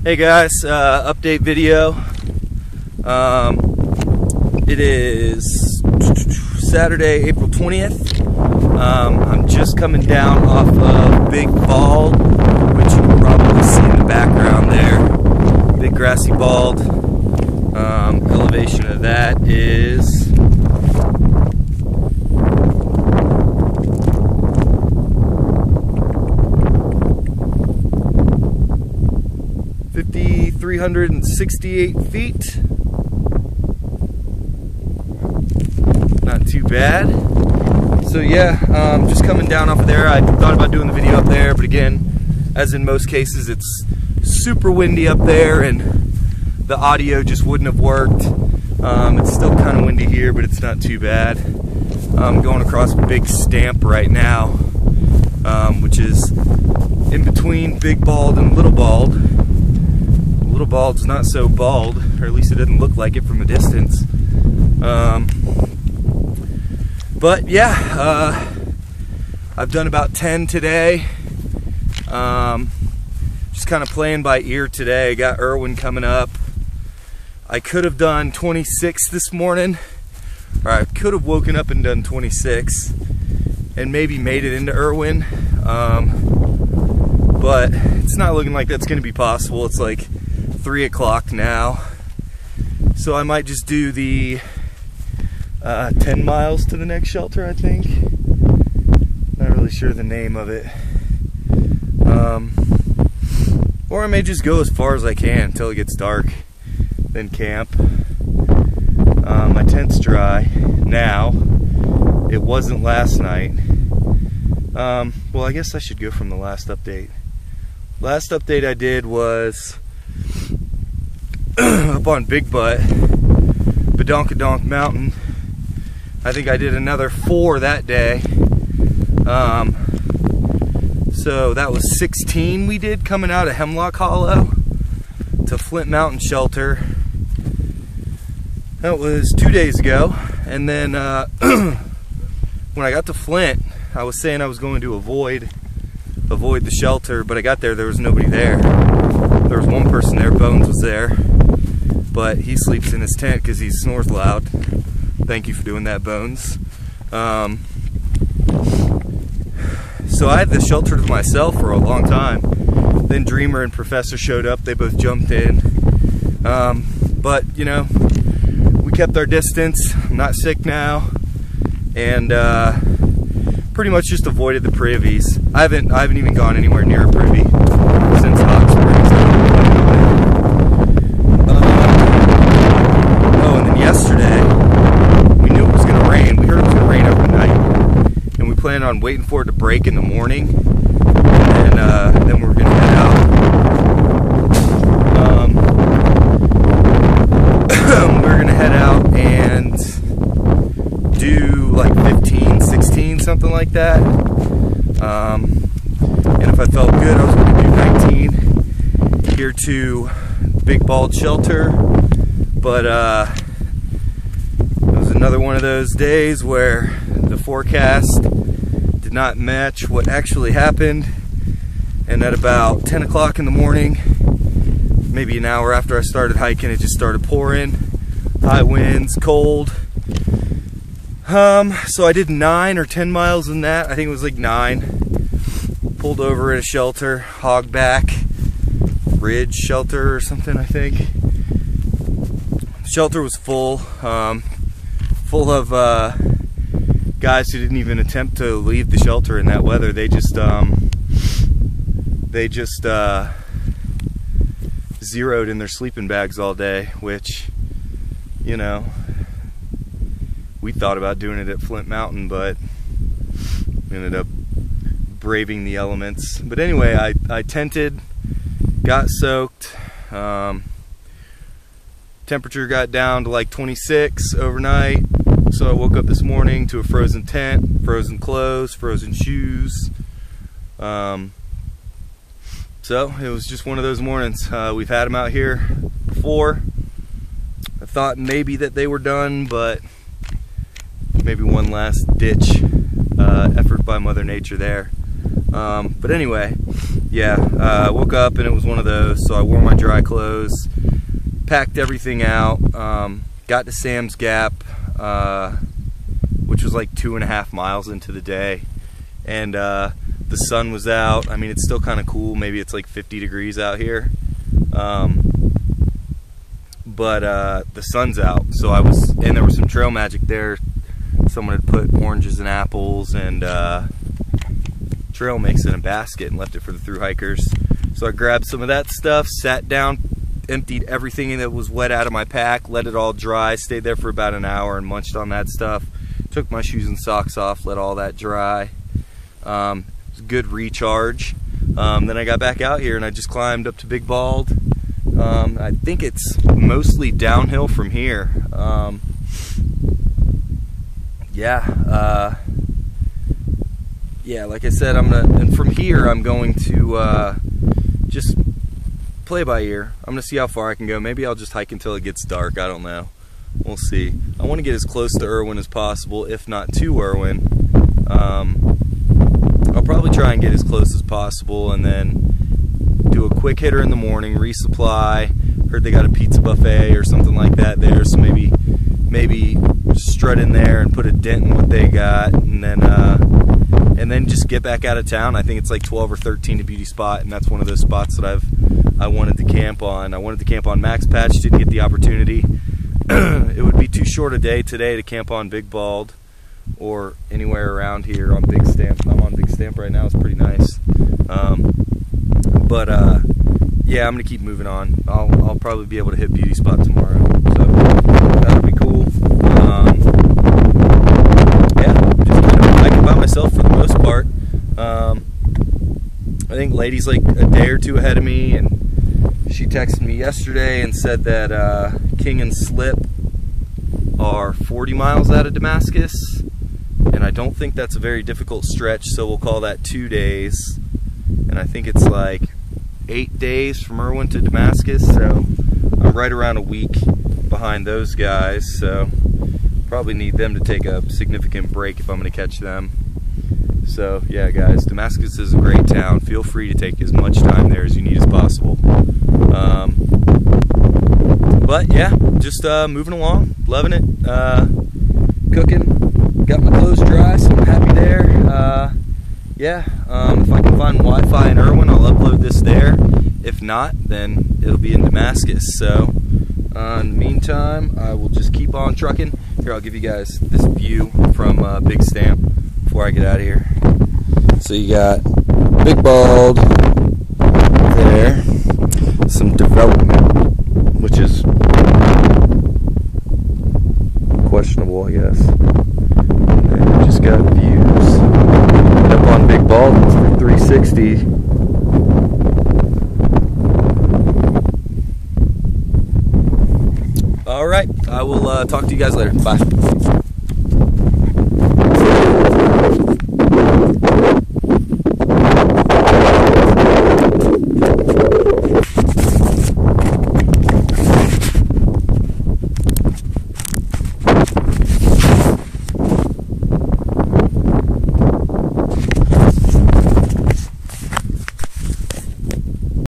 Hey guys, update video. It is Saturday, April 20th. I'm just coming down off of Big Bald, which you can probably see in the background there. Big grassy bald. Elevation of that is 5,368 feet. Not too bad. So yeah, just coming down off of there. I thought about doing the video up there, but again, as in most cases, it's super windy up there and the audio just wouldn't have worked. It's still kind of windy here, but it's not too bad. I'm going across Big Stamp right now, which is in between Big Bald and Little Bald. Little Bald's not so bald, or at least it didn't look like it from a distance. But yeah, I've done about 10 today. Just kind of playing by ear today. Got Irwin coming up. I could have done 26 this morning, or I could have woken up and done 26 and maybe made it into Irwin. But it's not looking like that's going to be possible. It's like 3 o'clock now, so I might just do the 10 miles to the next shelter, I think. Not really sure the name of it. Or I may just go as far as I can until it gets dark, then camp. My tent's dry now. It wasn't last night. Well, I guess I should go from the last update. Last update I did was up on Big Butt, Badonkadonk Mountain. I think I did another 4 that day. So that was 16 we did coming out of Hemlock Hollow to Flint Mountain Shelter. That was 2 days ago. And then when I got to Flint, I was saying I was going to avoid the shelter, but I got there was nobody there. There was one person there, Bones was there, but he sleeps in his tent because he snores loud. Thank you for doing that, Bones. So I had the shelter to myself for a long time. Then Dreamer and Professor showed up. They both jumped in. But, you know, we kept our distance. I'm not sick now. And pretty much just avoided the privies. I haven't even gone anywhere near a privy since Hot Springs. Oh, and then yesterday, we knew it was going to rain. We heard it was going to rain overnight. And we planned on waiting for it to break in the morning. And then we were going to head out. We were going to head out and do like 15, 16, something like that. And if I felt good, I was going to do 19 here to Big Bald Shelter. But it was another one of those days where the forecast did not match what actually happened. And at about 10 o'clock in the morning, maybe an hour after I started hiking, it just started pouring. High winds, cold. So I did 9 or 10 miles in that. I think it was like 9. Pulled over at a shelter, Hogback Ridge Shelter or something, I think. The shelter was full, full of guys who didn't even attempt to leave the shelter in that weather. They just zeroed in their sleeping bags all day, which, you know, we thought about doing it at Flint Mountain, but ended up braving the elements. But anyway, I tented, got soaked. Temperature got down to like 26 overnight. So I woke up this morning to a frozen tent, frozen clothes, frozen shoes. So it was just one of those mornings. We've had them out here before. I thought maybe that they were done, but maybe one last ditch effort by Mother Nature there. But anyway, yeah, I woke up and it was one of those, so I wore my dry clothes, packed everything out, got to Sam's Gap, which was like 2.5 miles into the day, and the sun was out. I mean, it's still kind of cool, maybe it's like 50 degrees out here, but the sun's out, so and there was some trail magic there. Someone had put oranges and apples and trail mix in a basket and left it for the thru hikers. So I grabbed some of that stuff, sat down, emptied everything that was wet out of my pack, let it all dry, stayed there for about an hour and munched on that stuff. Took my shoes and socks off, let all that dry. It was a good recharge. Then I got back out here and I just climbed up to Big Bald. I think it's mostly downhill from here. Yeah, like I said, and from here I'm going to just play by ear. I'm gonna see how far I can go. Maybe I'll just hike until it gets dark. I don't know. We'll see. I want to get as close to Irwin as possible, if not to Irwin. I'll probably try and get as close as possible and then do a quick hitter in the morning, resupply. Heard they got a pizza buffet or something like that there, so maybe strut in there and put a dent in what they got, and then just get back out of town. I think it's like 12 or 13 to Beauty Spot, and that's one of those spots that I wanted to camp on. I wanted to camp on Max Patch, didn't get the opportunity. It would be too short a day today to camp on Big Bald or anywhere around here on Big Stamp. I'm on Big Stamp right now, it's pretty nice. Yeah, I'm gonna keep moving on. I'll probably be able to hit Beauty Spot tomorrow, so that'll be cool. Yeah, just kind of hiking by myself for the most part. I think Lady's like a day or two ahead of me, and she texted me yesterday and said that King and Slip are 40 miles out of Damascus, and I don't think that's a very difficult stretch, so we'll call that 2 days. And I think it's like 8 days from Irwin to Damascus, so I'm right around a week behind those guys, so probably need them to take a significant break if I'm going to catch them. So yeah, guys, Damascus is a great town. Feel free to take as much time there as you need as possible. But yeah, just moving along, loving it, cooking, got my clothes dry, so I'm happy there. Yeah, if I can find Wi-Fi in Irwin, I'll upload this there. If not, then it'll be in Damascus. So in the meantime, I will just keep on trucking. Here, I'll give you guys this view from Big Stamp before I get out of here. So you got Big Bald there, some development, which is questionable, I guess. And we just got views. Up on Big Bald, it's for 360. All right, I will talk to you guys later. Bye.